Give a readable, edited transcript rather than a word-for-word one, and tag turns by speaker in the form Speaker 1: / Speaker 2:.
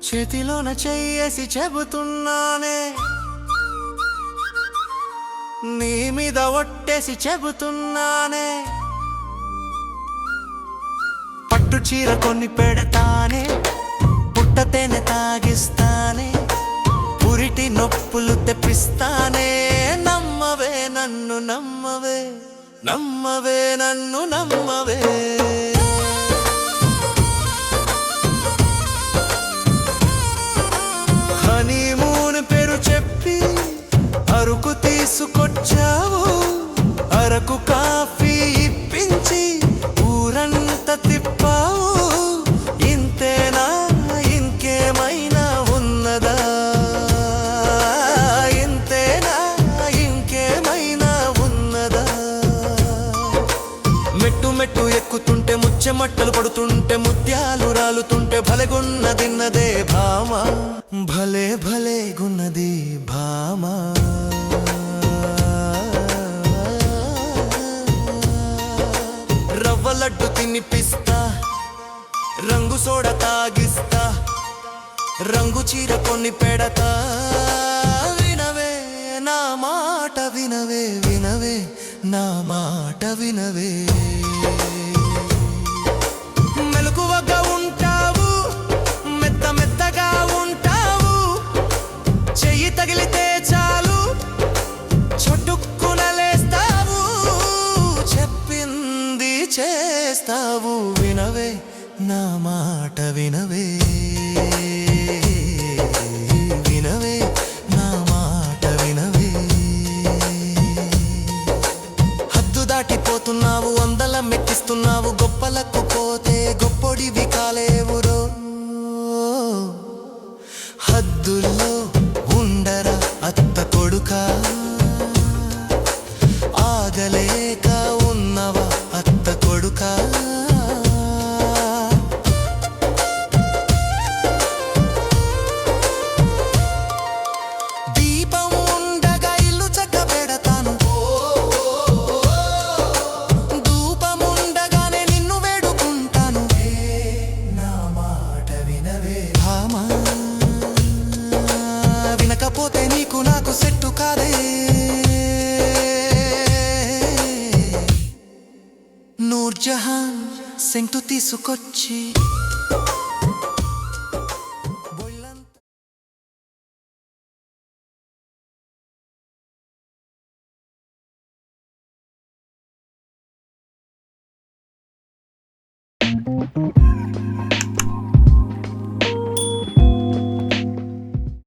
Speaker 1: చేతిలోన చెయ్యేసి చెబుతున్నానే, నీ మీద ఒట్టేసి చెబుతున్నానే. పట్టు చీర కొని పెడతానే, పుట్టతేనె తాగిస్తానే, పురిటి నొప్పులు తెప్పిస్తానే. నమ్మవే నన్ను నమ్మవే, నమ్మవే నన్ను నమ్మవే. హనీమూన్ పేరు చెప్పి అరకు తీసుకొచ్చావు, అరకు కాఫీ ఇప్పించి ఊరంతా తిప్పావు. ఇంతేనా ఇంకేమైనా ఉన్నదా, ఇంతేనా ఇంకేమైనా ఉన్నదా. మెట్టు మెట్టు ఎక్కుతుంటే ముచ్చెమట్టలు పడుతుంటే ముత్యాలు రాలుతుంటే భలెగున్నదిన్నదే భామా, భలే భలే గున్నది భామా. రవ్వ లడ్డు తినిపిస్తా, రంగు సోడ తాగిస్తా, రంగు చీర కొని పెడతా. వినవే నా మాట వినవే, వినవే నా మాట వినవే. మెలకువగా ఉంటావు, మెత్త మెత్తగా ఉంటావు, చెయ్యి తగిలితే చాలు చటుక్కున లేస్తావు, చెప్పింది చేస్తావు. వినవే నా మాట వినవే, వినవే నా మాట వినవే. హద్దు దాటిపోతున్నావు, వందల మెక్కిస్తున్నావు, గొప్పలకు పోతే గొప్పొడివి కాలేవురో. హద్దుల్లో ఉండరా అత్త కొడుకా, ఆగలేక ఉన్నవా అత్త కొడుకా. దీపం ఉండగా ఇల్లు చక్కబెడతాను, ధూపం ఉండగానే నిన్ను వేడుకుంటాను. నా మాట వినవే భామా, వినకపోతే నీకు నాకు సెట్టు కాదే. నూర్జహాన్ సెంటు తీసుకొచ్చి